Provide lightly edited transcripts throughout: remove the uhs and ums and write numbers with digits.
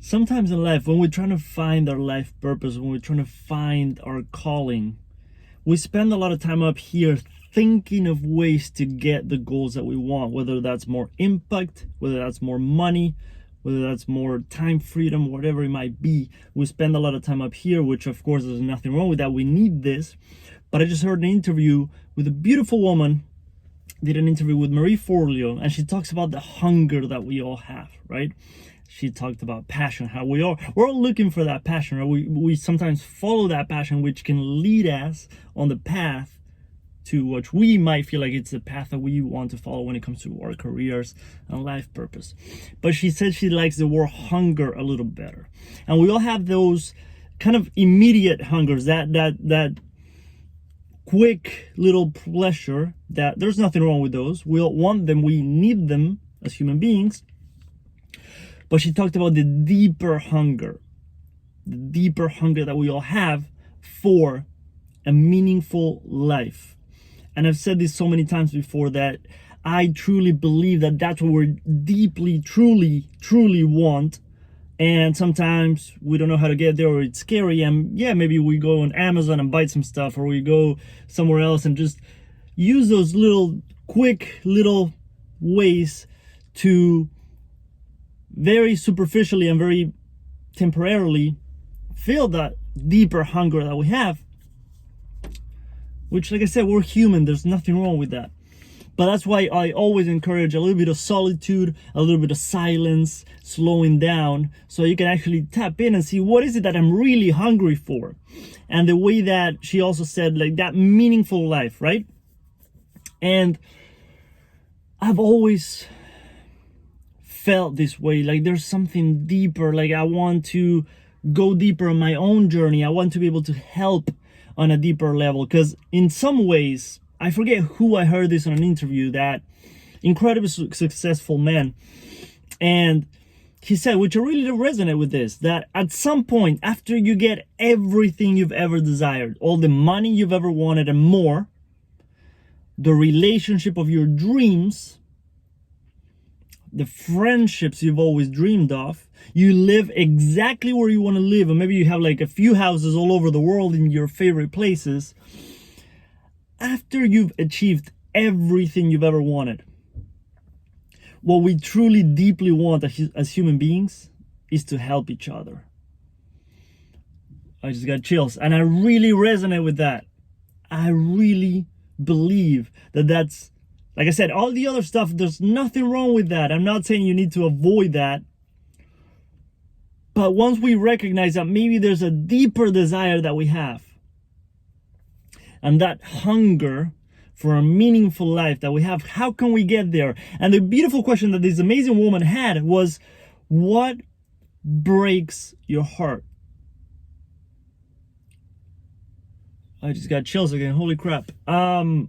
Sometimes in life, when we're trying to find our life purpose, when we're trying to find our calling, we spend a lot of time up here thinking of ways to get the goals that we want, whether that's more impact, whether that's more money, whether that's more time freedom, whatever it might be. We spend a lot of time up here, which of course there's nothing wrong with that. We need this. But I just heard an interview with a beautiful woman, did an interview with Marie Forleo, and she talks about the hunger that we all have, right? She talked about passion, how we're all looking for that passion, right? We sometimes follow that passion, which can lead us on the path to what we might feel like it's the path that we want to follow when it comes to our careers and life purpose. But she said she likes the word hunger a little better. And we all have those kind of immediate hungers, that quick little pleasure, that there's nothing wrong with those. We all want them, we need them as human beings. But she talked about the deeper hunger that we all have for a meaningful life. And I've said this so many times before that I truly believe that that's what we're deeply, truly want. And sometimes we don't know how to get there, or it's scary. And yeah, maybe we go on Amazon and buy some stuff, or we go somewhere else and just use those quick little ways to very superficially and very temporarily feel that deeper hunger that we have, which, like I said, we're human. There's nothing wrong with that. But that's why I always encourage a little bit of solitude, a little bit of silence, slowing down, so you can actually tap in and see what is it that I'm really hungry for. And the way that she also said, like, that meaningful life, right? And I've always felt this way, like there's something deeper, like I want to go deeper on my own journey. I want to be able to help on a deeper level, because in some ways, I forget who I heard this on an interview, that incredibly successful man, and he said, which I really resonate with this, that at some point after you get everything you've ever desired, all the money you've ever wanted and more, the relationship of your dreams, the friendships you've always dreamed of, you live exactly where you want to live, and maybe you have like a few houses all over the world in your favorite places. After you've achieved everything you've ever wanted, what we truly deeply want as human beings is to help each other. I just got chills, and I really resonate with that. I really believe that that's, like I said, all the other stuff, there's nothing wrong with that. I'm not saying you need to avoid that. But once we recognize that maybe there's a deeper desire that we have, and that hunger for a meaningful life that we have, how can we get there? And the beautiful question that this amazing woman had was, what breaks your heart? I just got chills again. Holy crap. I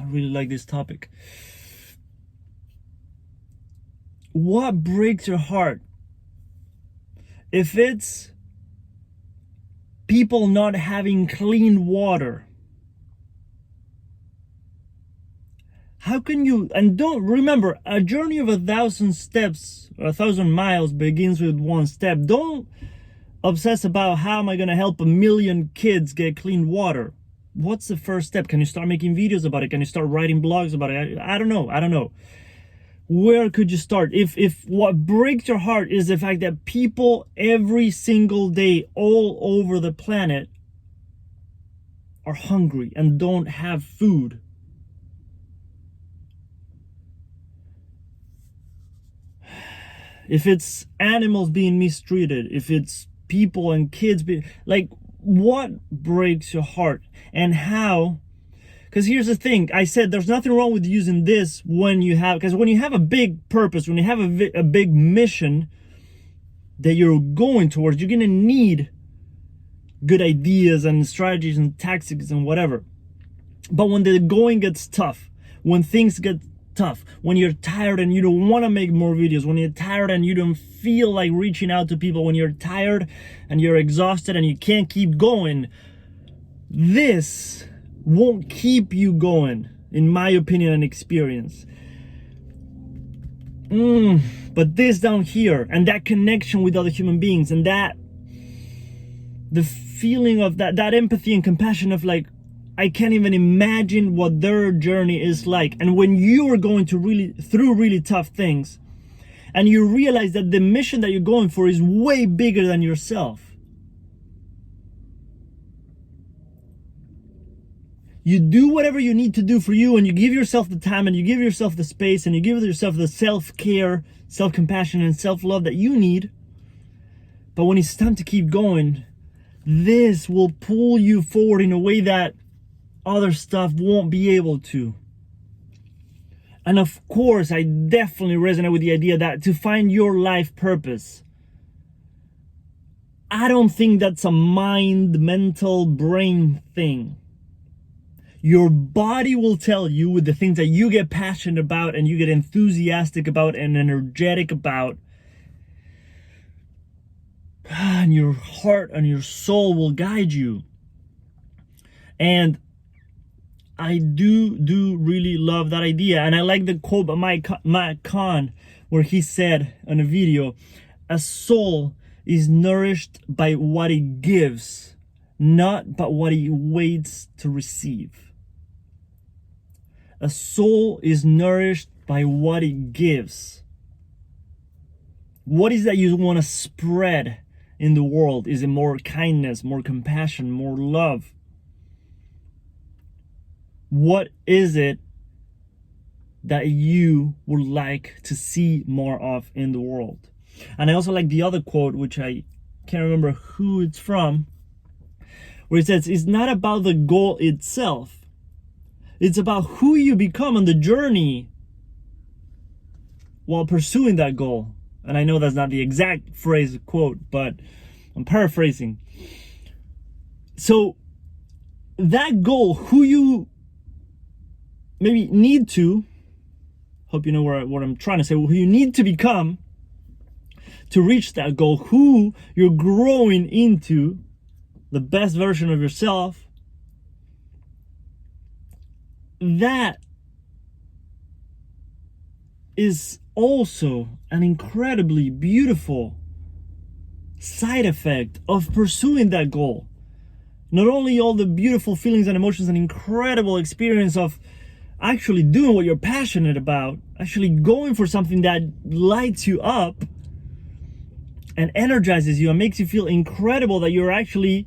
really like this topic. What breaks your heart? If it's people not having clean water, how can you, and don't remember, a journey of 1,000 steps, 1,000 miles begins with one step. Don't obsess about how am I going to help 1 million kids get clean water. What's the first step? Can you start making videos about it? Can you start writing blogs about it? I don't know. Where could you start? If what breaks your heart is the fact that people every single day all over the planet are hungry and don't have food, if it's animals being mistreated, if it's people and kids being, like, what breaks your heart? And how? Because here's the thing, I said there's nothing wrong with using this when you have, because when you have a big purpose, when you have a big mission that you're going towards, you're going to need good ideas and strategies and tactics and whatever. But when the going gets tough, when things get tough, when you're tired and you don't want to make more videos, when you're tired and you don't feel like reaching out to people, when you're tired and you're exhausted and you can't keep going, this won't keep you going, in my opinion and experience. But this down here, and that connection with other human beings, and that the feeling of that empathy and compassion of like, I can't even imagine what their journey is like. And when you are going through really tough things, and you realize that the mission that you're going for is way bigger than yourself, you do whatever you need to do for you, and you give yourself the time, and you give yourself the space, and you give yourself the self-care, self-compassion, and self-love that you need. But when it's time to keep going, this will pull you forward in a way that other stuff won't be able to. And of course, I definitely resonate with the idea that to find your life purpose, I don't think that's a mental brain thing. Your body will tell you with the things that you get passionate about and you get enthusiastic about and energetic about. And your heart and your soul will guide you. And I do really love that idea. And I like the quote by Mike Kahn, where he said in a video, a soul is nourished by what it gives, not by what it waits to receive. A soul is nourished by what it gives. What is that you want to spread in the world? Is it more kindness, more compassion, more love? What is it that you would like to see more of in the world? And I also like the other quote, which I can't remember who it's from, where it says, it's not about the goal itself. It's about who you become on the journey while pursuing that goal. And I know that's not the exact phrase quote, but I'm paraphrasing. So that goal, who you maybe need to, hope you know what I'm trying to say, who you need to become to reach that goal, who you're growing into, the best version of yourself, that is also an incredibly beautiful side effect of pursuing that goal. Not only all the beautiful feelings and emotions and incredible experience of actually doing what you're passionate about, actually going for something that lights you up and energizes you and makes you feel incredible, that you're actually,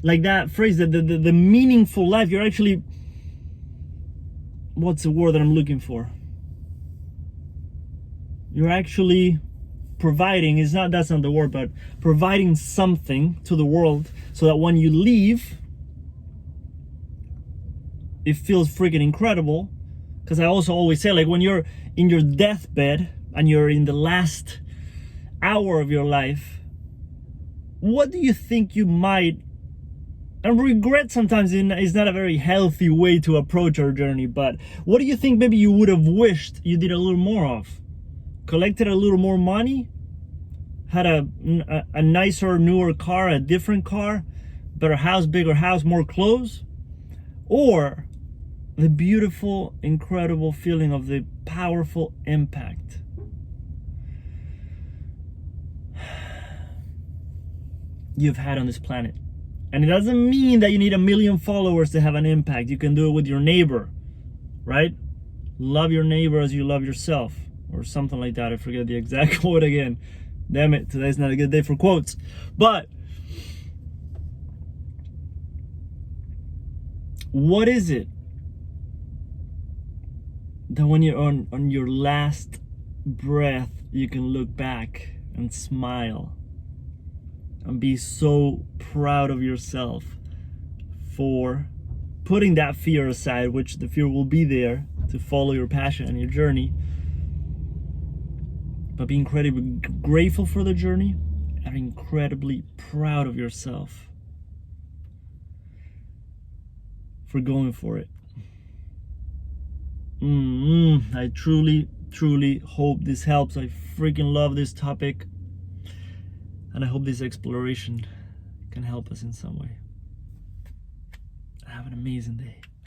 like that phrase, that the meaningful life, you're actually, what's the word that I'm looking for? You're actually providing, that's not the word, but providing something to the world so that when you leave, it feels freaking incredible. Because I also always say, like, when you're in your deathbed and you're in the last hour of your life, what do you think you might, and regret sometimes is not a very healthy way to approach our journey, but what do you think maybe you would have wished you did a little more of? Collected a little more money? Had a nicer, newer car, a different car, better house, bigger house, more clothes? Or the beautiful, incredible feeling of the powerful impact you've had on this planet? And it doesn't mean that you need 1 million followers to have an impact. You can do it with your neighbor, right? Love your neighbor as you love yourself, or something like that. I forget the exact quote again. Damn it, today's not a good day for quotes. But what is it that when you're on your last breath, you can look back and smile and be so proud of yourself for putting that fear aside, which the fear will be there to follow your passion and your journey, but be incredibly grateful for the journey and incredibly proud of yourself for going for it. I truly hope this helps. I freaking love this topic, and I hope this exploration can help us in some way. Have an amazing day.